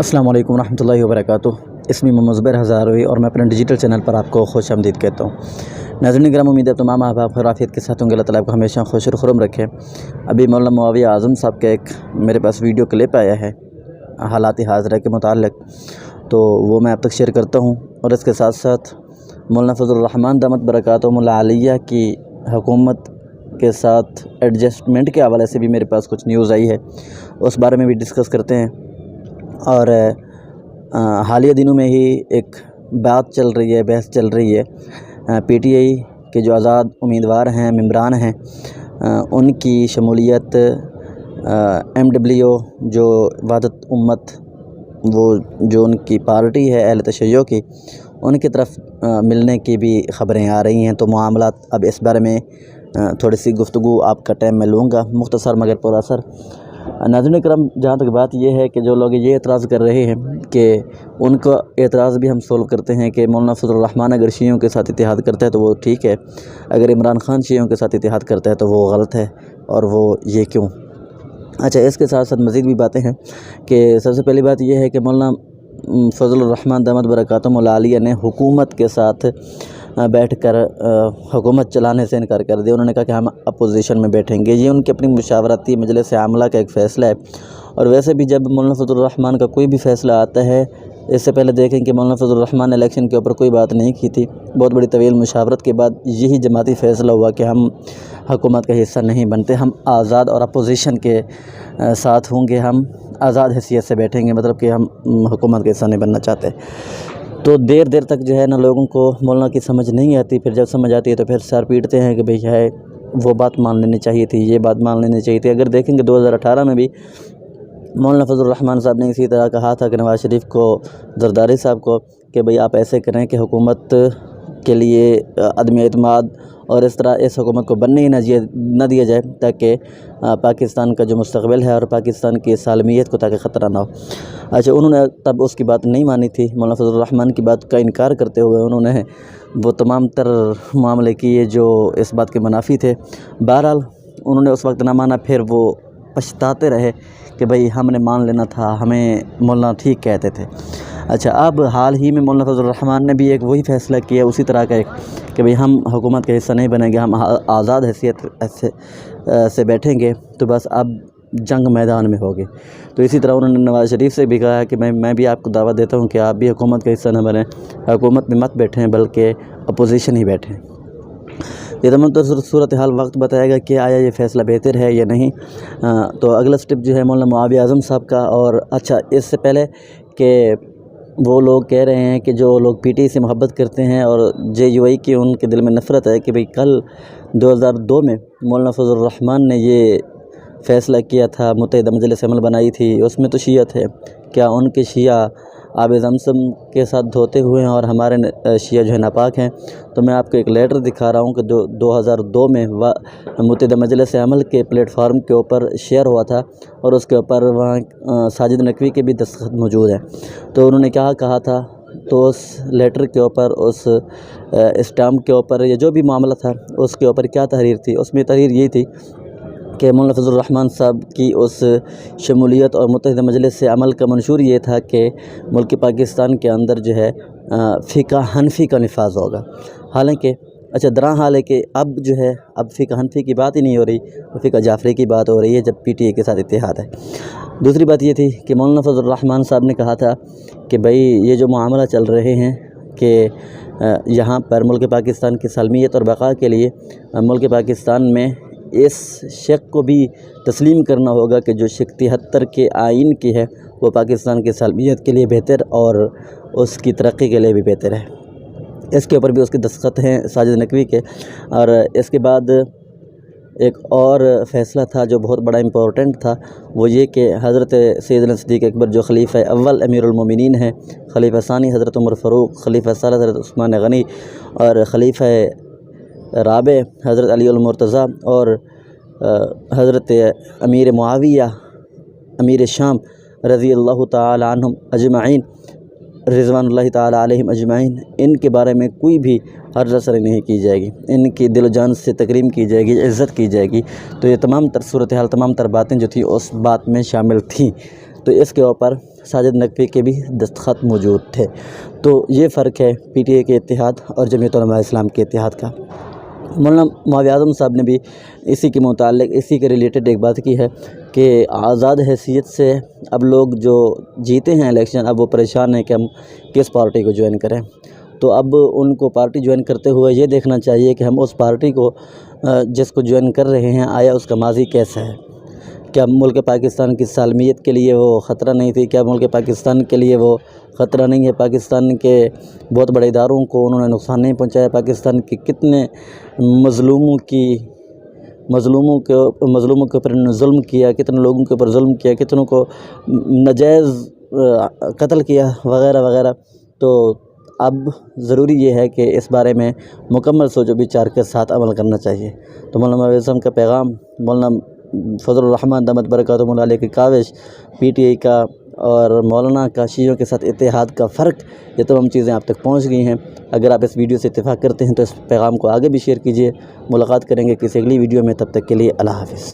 अस्सलाम वालेकुम रहमतुल्लाहि व बरकातुहू। इसमें मोहम्मद ज़ुबैर हज़ारवी और मैं अपने डिजिटल चैनल पर आपको खुश आमदीद कहता हूँ। नाज़रीन किराम, उम्मीद है तमाम अहबाब खैरियत के साथ होंगे। अल्लाह ताला आपको हमेशा खुश और खुर्रम रखे। अभी मौलाना मुआविया आज़म साहब का एक मेरे पास वीडियो क्लिप आया है हालात हाज़िरा के मुताल्लिक़, तो वो मैं आप तक शेयर करता हूँ। और इसके साथ साथ मौलाना फज़लुर रहमान दामत बरकातुहुमुल आलिया की हुकूमत के साथ एडजस्टमेंट के हवाले से भी मेरे पास कुछ न्यूज़ आई है, उस बारे में भी डिस्कस करते हैं। और हालिया दिनों में ही एक बात चल रही है, बहस चल रही है, पीटीआई के जो आज़ाद उम्मीदवार हैं, मेंबरान हैं, उनकी शमूलियत एमडब्ल्यूओ जो वहदत उम्मत, वो जो उनकी पार्टी है अहले तशय्यो की, उनकी तरफ मिलने की भी ख़बरें आ रही हैं। तो मामलात, अब इस बारे में थोड़ी सी गुफ्तगू आपका टाइम मैं लूँगा, मुख्तसर मगर पुरअसर। नाज़रीन करम, जहाँ तक बात यह है कि जो लोग ये एतराज़ कर रहे हैं कि उनका एतराज़ भी हम सोल्व करते हैं कि मौलाना फज़लुर रहमान अगर शियों के साथ इत्तेहाद करता है तो वो ठीक है, अगर इमरान खान शियों के साथ इत्तेहाद करता है तो वो गलत है, और वो ये क्यों। अच्छा, इसके साथ साथ मज़ीद भी बातें हैं कि सबसे पहली बात यह है कि मौलाना फज़लुर रहमान दामत बरकातुहुमुल आलिया ने हुकूमत के साथ बैठकर हुकूमत चलाने से इनकार कर दिया। उन्होंने कहा कि हम अपोजिशन में बैठेंगे। ये उनकी अपनी मुशावरती मजलिस आमला का एक फ़ैसला है। और वैसे भी जब मौलाना फज़लुर रहमान का कोई भी फ़ैसला आता है, इससे पहले देखें कि मौलाना फज़लुर रहमान ने इलेक्शन के ऊपर कोई बात नहीं की थी। बहुत बड़ी तवील मुशावरत के बाद यही जमाती फ़ैसला हुआ कि हम हुकूमत का हिस्सा नहीं बनते, हम आज़ाद और अपोजिशन के साथ होंगे, हम आज़ाद हैसियत से बैठेंगे, मतलब कि हम हुकूमत का हिस्सा नहीं बनना चाहते। तो देर तक जो है ना, लोगों को मौलाना की समझ नहीं आती। फिर जब समझ आती है तो फिर सर पीटते हैं कि भाई है, वो बात मान लेनी चाहिए थी, ये बात मान लेनी चाहिए थी। अगर देखेंगे 2018 में भी मौलाना फज़लुर रहमान साहब ने इसी तरह कहा था कि नवाज़ शरीफ को, ज़रदारी साहब को, कि भाई आप ऐसे करें कि हुकूमत के लिए अदम एतमाद और इस तरह इस हुकूमत को बनने ही न दिया जाए, ताकि पाकिस्तान का जो मुस्तक़बिल है और पाकिस्तान की सालमियत को ताकि ख़तरा ना हो। अच्छा, उन्होंने तब उसकी बात नहीं मानी थी। मौलाना फज़लुर रहमान की बात का इनकार करते हुए उन्होंने वो तमाम तर मामले किए जो इस बात के मुनाफी थे। बहरहाल उन्होंने उस वक्त ना माना, फिर वो पछताते रहे कि भाई हमने मान लेना था, हमें मौलाना ठीक कहते थे। अच्छा, अब हाल ही में मौलाना फज़लुर रहमान ने भी एक वही फ़ैसला किया, उसी तरह का एक, कि भाई हम हुकूमत का हिस्सा नहीं बनेंगे, हम आज़ाद हैसियत से बैठेंगे, तो बस अब जंग मैदान में होगी। तो इसी तरह उन्होंने नवाज़ शरीफ से भी कहा है कि मैं भी आपको दावत देता हूँ कि आप भी हुकूमत का हिस्सा न बनें, हुकूमत में मत बैठें, बल्कि अपोजिशन ही बैठें। ये तमाम सूरत हाल वक्त बताएगा कि आया ये फ़ैसला बेहतर है या नहीं। तो अगला स्टेप जो है मौलाना मुआविया आज़म साहब का। और अच्छा, इससे पहले कि वो लोग कह रहे हैं कि जो लोग पीटीआई से मोहब्बत करते हैं और जेयूआई की उनके दिल में नफ़रत है, कि भाई कल 2002 में मौलाना फज़लुर रहमान ने ये फ़ैसला किया था, मुत्तहिदा मजलिस अमल बनाई थी, उसमें तो शिया थे, क्या उनके शिया आब ज़मज़म के साथ धोते हुए हैं और हमारे शिया जो है नापाक हैं। तो मैं आपको एक लेटर दिखा रहा हूँ कि 2002 में मुत्तहिदा मजलिस अमल के प्लेटफार्म के ऊपर शेयर हुआ था, और उसके ऊपर वहाँ साजिद नकवी के भी दस्तखत मौजूद हैं। तो उन्होंने क्या कहा था, तो उस लेटर के ऊपर, उस स्टाम्प के ऊपर, या जो भी मामला था उसके ऊपर क्या तहरीर थी, उसमें तहरीर ये थी कि मौलाना फज़लुर रहमान साहब की उस शमूलियत और मुत्तहिदा मजलिस से अमल का मंशूर ये था कि मुल्क पाकिस्तान के अंदर जो है फ़िक़्ह हनफ़ी का निफाज होगा। हालांकि अच्छा, दरा हाल है कि अब जो है, अब फ़िक़्ह हनफ़ी की बात ही नहीं हो रही, फ़िक़्ह जाफ़री की बात हो रही है, जब पीटीआई के साथ इत्तेहाद है। दूसरी बात ये थी कि मौलाना फज़लुर रहमान साहब ने कहा था कि भाई ये जो मामला चल रहे हैं कि यहाँ पर मुल्क पाकिस्तान की सालमियत और बक़ा के लिए मुल्क पाकिस्तान में इस शक को भी तस्लीम करना होगा कि जो शक 73 के आइन की है, वो पाकिस्तान की सालमियत के लिए बेहतर और उसकी तरक्की के लिए भी बेहतर है। इसके ऊपर भी उसके दस्तखत हैं साजिद नकवी के। और इसके बाद एक और फ़ैसला था जो बहुत बड़ा इम्पोर्टेंट था, वो ये कि हज़रत सैयदना सिद्दीक़ अकबर जो खलीफ़ा अव्वल अमीरुल मोमिनीन हैं, खलीफ़ा सानी हज़रत उमर फ़ारूक, खलीफ़ा सालिस हज़रत उस्मान गनी, और खलीफ़ा राबे हज़रत अली अल मुर्तज़ा, और हज़रत अमीर मुआविया अमीर शाम रज़ी अल्लाह ताला अन्हुम अजमाइन रिज़वानुल्लाहि ताला अलैहिम अजमाइन, इनके बारे में कोई भी हर्ज असर नहीं की जाएगी, इनकी दिल जान से तकरीम की जाएगी, इज़्ज़त की जाएगी। तो ये तमाम तर सूरत हाल, तमाम तर बातें जो थी उस बात में शामिल थी। تو اس کے اوپر ساجد نقوی کے بھی دستخط موجود تھے۔ تو یہ فرق ہے پی ٹی آئی کے اتحاد اور جمعیت علماء اسلام کے اتحاد کا۔ مولانا معاویہ اعظم صاحب نے بھی اسی کے متعلق اسی کے ریلیٹڈ ایک بات کی ہے کہ آزاد حیثیت سے اب لوگ جو جیتے ہیں الیکشن اب وہ پریشان ہیں کہ ہم کس پارٹی کو جوائن کریں۔ تو اب ان کو پارٹی جوائن کرتے ہوئے یہ دیکھنا چاہیے کہ ہم اس پارٹی کو جس کو جوائن کر رہے ہیں آیا اس کا ماضی کیسا ہے، کیا ملک پاکستان کی سالمیت کے لیے وہ خطرہ نہیں تھی، کیا ملک پاکستان کے لیے وہ خطرہ نہیں ہے، پاکستان کے بہت بڑے اداروں کو انہوں نے نقصان نہیں پہنچایا، پاکستان کے کتنے مظلوموں کے اوپر انہوں نے ظلم کیا، کتنے لوگوں کے اوپر ظلم کیا، کتنوں کو ناجائز قتل کیا وغیرہ وغیرہ۔ تو اب ضروری یہ ہے کہ اس بارے میں مکمل سوچ و بچار کے ساتھ عمل کرنا چاہیے۔ تو مولانا معاویہ اعظم کا پیغام، مولانا فضل الرحمن دامت برکاتہ علیہ کی کاوش، پی ٹی آئی کا اور مولانا کا شیعوں کے ساتھ اتحاد کا فرق، یہ تمام چیزیں آپ تک پہنچ گئی ہیں۔ اگر آپ اس ویڈیو سے اتفاق کرتے ہیں تو اس پیغام کو آگے بھی شیئر کیجیے۔ ملاقات کریں گے کسی اگلی ویڈیو میں، تب تک کے لیے اللہ حافظ۔